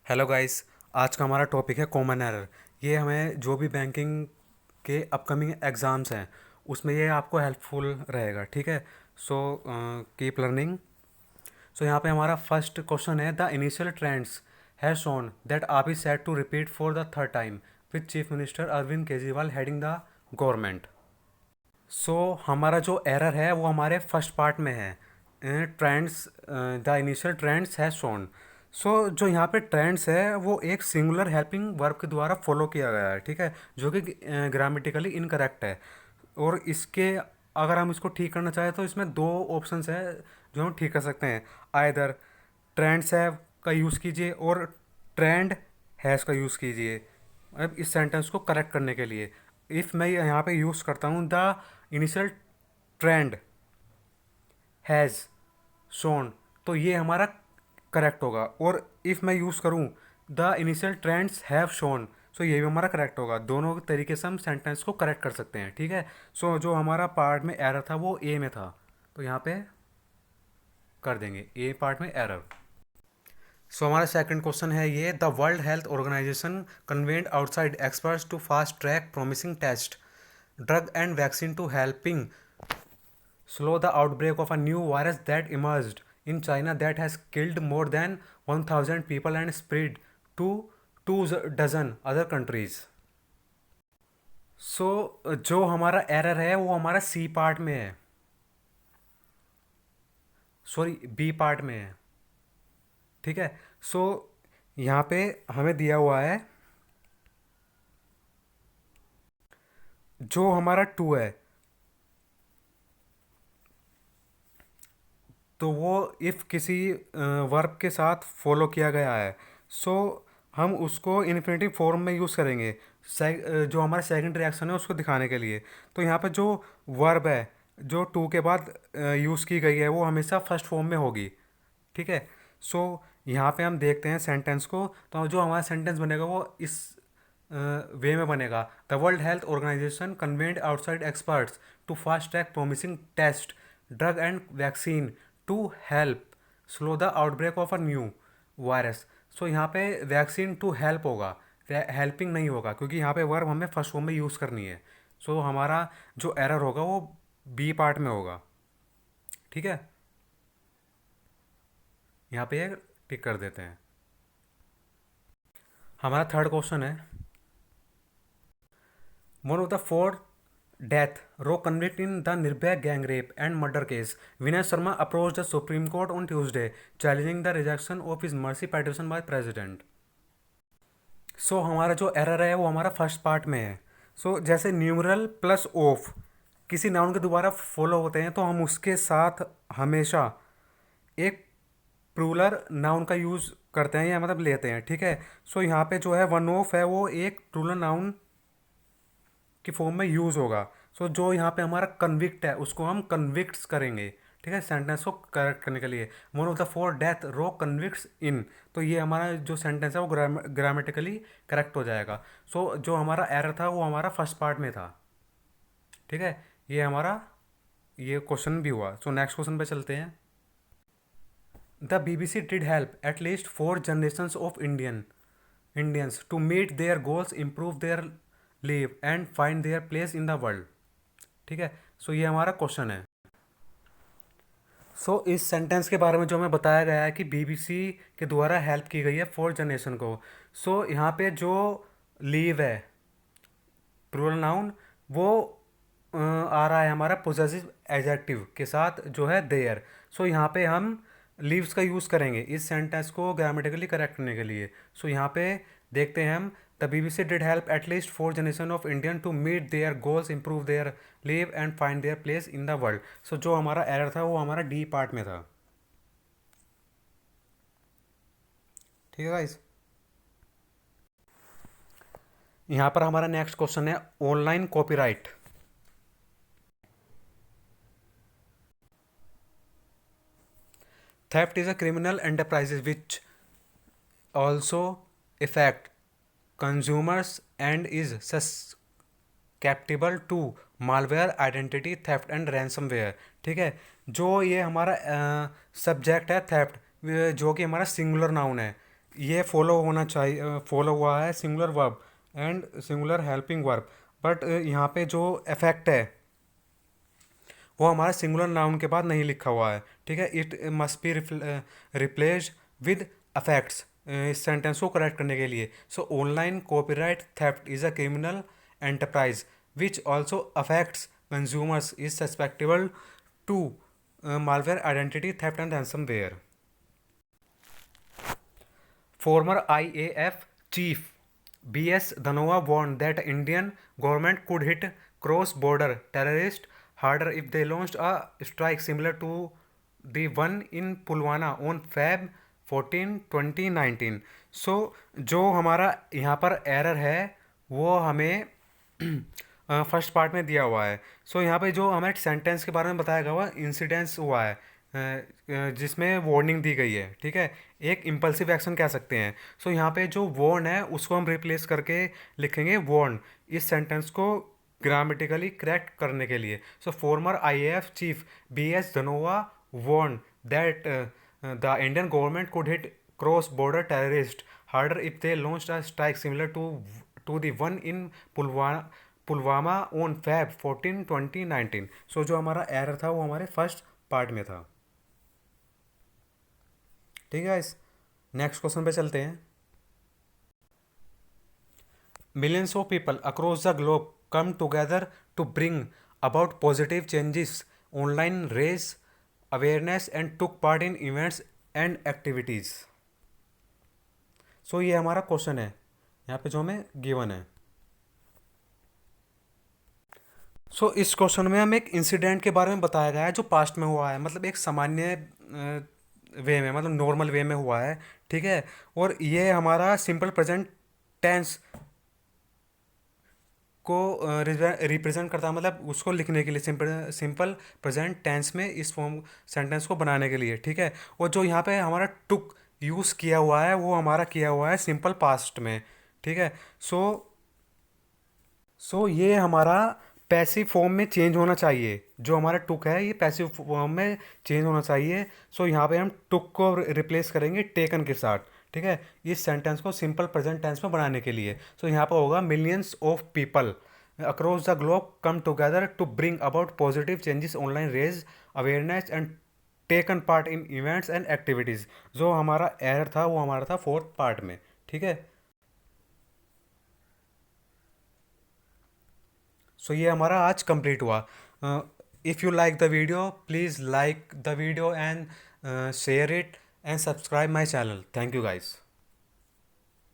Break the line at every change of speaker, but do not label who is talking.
Hello guys. आज का हमारा टॉपिक है कॉमन एरर। ये हमें जो भी बैंकिंग के अपकमिंग एग्ज़ाम्स हैं उसमें ये आपको हेल्पफुल रहेगा। ठीक है। So keep learning. सो यहाँ पे हमारा फर्स्ट क्वेश्चन है, the initial trends has shown that AAP is set to repeat for the third time with chief minister Arvind Kejriwal heading the government. So हमारा जो एरर है वो हमारे फर्स्ट पार्ट में है। ट्रेंड्स, द इनिशियल ट्रेंड्स है शोन। सो जो यहाँ पे ट्रेंड्स है वो एक सिंगुलर हेल्पिंग वर्ब के द्वारा फॉलो किया गया है। ठीक है, जो कि ग्रामेटिकली इनकरेक्ट है। और इसके अगर हम इसको ठीक करना चाहें तो इसमें दो ऑप्शंस है जो हम ठीक कर सकते हैं। आइदर ट्रेंड्स हैव का यूज़ कीजिए और ट्रेंड हैज़ का यूज़ कीजिए। अब इस सेंटेंस को करेक्ट करने के लिए इफ़ मैं यहाँ पे यूज़ करता हूँ the initial trend has shown, तो ये हमारा करेक्ट होगा। और इफ़ मैं यूज़ करूँ the initial trends have shown, so ये भी हमारा करेक्ट होगा। दोनों तरीके से हम सेंटेंस को करेक्ट कर सकते हैं। ठीक है। सो जो हमारा पार्ट में एरर था वो ए में था, तो यहाँ पे कर देंगे ए पार्ट में एरर। सो हमारा सेकंड क्वेश्चन है ये, the world health organisation convent outside experts to fast track promising test drug and vaccine to helping slow the outbreak of a new virus that emerged in China that has killed more than 1000 people and spread to 2 dozen other countries. सो जो हमारा error है वो हमारा C part में है, sorry B part में है। ठीक है। सो यहाँ पे हमें दिया हुआ है जो हमारा टू है, तो वो इफ़ किसी वर्ब के साथ फॉलो किया गया है, सो हम उसको इन्फिनेटिव फॉर्म में यूज़ करेंगे जो हमारा सेकंड रिएक्शन है उसको दिखाने के लिए। तो यहाँ पे जो वर्ब है जो टू के बाद यूज़ की गई है वो हमेशा फर्स्ट फॉर्म में होगी। ठीक है। सो यहाँ पे हम देखते हैं सेंटेंस को, तो जो हमारा सेंटेंस बनेगा वो इस वे में बनेगा। The world health organisation convent outside experts to fast track promising test drug and vaccine to help slow the outbreak of a new virus. So यहाँ पे वैक्सीन टू हेल्प होगा, हेल्पिंग नहीं होगा, क्योंकि यहाँ पे वर्ब हमें फर्स्ट फॉर्म में यूज़ करनी है। सो हमारा जो एरर होगा वो बी पार्ट में होगा। ठीक है। यहाँ पे टिक कर देते हैं। हमारा थर्ड क्वेश्चन है, one of the four death row convict in the Nirbhaya gang rape and murder case, Vinay Sharma approached the Supreme Court on Tuesday, challenging the rejection of his mercy petition by President. सो हमारा जो error है वो हमारा first part में है। सो जैसे numeral plus of किसी noun के दोबारा फॉलो होते हैं तो हम उसके साथ हमेशा एक प्लूरल नाउन का यूज़ करते हैं या मतलब लेते हैं। ठीक है। सो यहाँ पे जो है वन ऑफ है वो एक प्लूरल नाउन की फॉर्म में यूज़ होगा। सो जो यहाँ पे हमारा कन्विक्ट है उसको हम कन्विक्ट्स करेंगे। ठीक है, सेंटेंस को करेक्ट करने के लिए। One of the four death row convicts in, तो ये हमारा जो सेंटेंस है वो ग्रामेटिकली करेक्ट हो जाएगा। सो जो हमारा एरर था वो हमारा फर्स्ट पार्ट में था। ठीक है, ये क्वेश्चन भी हुआ। सो नेक्स्ट क्वेश्चन पे चलते हैं। The BBC did help at least 4 generations of Indians to meet their goals, improve their live and find their place in the world. ठीक है। सो ये हमारा क्वेश्चन है। सो इस सेंटेंस के बारे में जो हमें बताया गया है कि BBC के द्वारा हेल्प की गई है 4 जनरेशन को। सो यहाँ पे जो लीव है प्लूरल नाउन वो आ रहा है हमारा पोजेसिव एडजेक्टिव के साथ जो है देयर। सो यहाँ पे हम लीव्स का यूज़ करेंगे इस सेंटेंस को ग्रामेटिकली करेक्ट करने के लिए। सो यहाँ पे देखते हैं हम, the BBC did help at least 4 generation of Indian to meet their goals, improve their live and find their place in the world. So जो हमारा एरर था वो हमारा डी पार्ट में था। ठीक है गाइस। यहाँ पर हमारा नेक्स्ट क्वेश्चन है online copyright. Theft is a criminal enterprise which also affect consumers and is susceptible to malware, identity theft and ransomware। ठीक है। जो ये हमारा सब्जेक्ट है थेफ्ट, जो कि हमारा सिंगुलर नाउन है, ये फॉलो होना चाहिए, फॉलो हुआ है singular verb and singular helping verb, but यहाँ पे जो इफेक्ट है वो हमारा सिंगुलर नाउन के बाद नहीं लिखा हुआ है, ठीक है। It must be replaced with affects इस सेंटेंस को करेक्ट करने के लिए। So online copyright theft is a criminal enterprise which also affects consumers is suspectable to malware identity theft and ransomware. Former IAF chief B.S. Dhanova warned that Indian government could hit cross-border terrorists harder if they launched a strike similar to the one in Pulwama on Feb 14, 2019. So जो हमारा यहाँ पर error है वो हमें first part में दिया हुआ है। सो यहाँ पे जो हमें सेंटेंस के बारे में बताया गया हुआ इंसिडेंस हुआ है, जिसमें वार्निंग दी गई है, ठीक है। एक इम्पल्सिव एक्शन कह सकते हैं। सो यहाँ पे जो वार्न है उसको हम रिप्लेस करके लिखेंगे वार्न, इस सेंटेंस को ग्रामेटिकली करेक्ट करने के लिए। So former IAF chief BS Dhanoa warn that the Indian government could hit cross border terrorist harder if they launched a strike similar to the one in Pulwama on Feb 14, 2019। So जो हमारा error था वो हमारे first part में था, ठीक है। इस नेक्स्ट क्वेश्चन पे चलते हैं। Millions of people across the globe come together to bring about positive changes online, raise awareness and took part in events and activities. So ये हमारा क्वेश्चन है यहाँ पे जो हमें गिवन है। सो इस क्वेश्चन में हमें एक इंसिडेंट के बारे में बताया गया है जो पास्ट में हुआ है, मतलब एक सामान्य वे में, मतलब नॉर्मल वे में हुआ है, ठीक है। और ये हमारा सिंपल प्रेजेंट टेंस को रिप्रेजेंट करता है, मतलब उसको लिखने के लिए सिंपल प्रेजेंट टेंस में इस फॉर्म सेंटेंस को बनाने के लिए, ठीक है। और जो यहाँ पे हमारा टुक यूज़ किया हुआ है वो हमारा किया हुआ है सिंपल पास्ट में, ठीक है। सो ये हमारा पैसिव फॉर्म में चेंज होना चाहिए, जो हमारा टुक है ये पैसिव फॉर्म में चेंज होना चाहिए। सो यहाँ पे हम टुक को रिप्लेस करेंगे टेकन के साथ, ठीक है, इस सेंटेंस को सिंपल प्रेजेंट टेंस में बनाने के लिए। सो यहाँ पर होगा millions of people across the globe come together to bring about positive changes online, raise awareness and taken part in events and activities. जो हमारा एरर था वो हमारा था फोर्थ पार्ट में, ठीक है। सो ये हमारा आज कंप्लीट हुआ। If you like the video please like the video and share it and subscribe my channel. Thank you guys.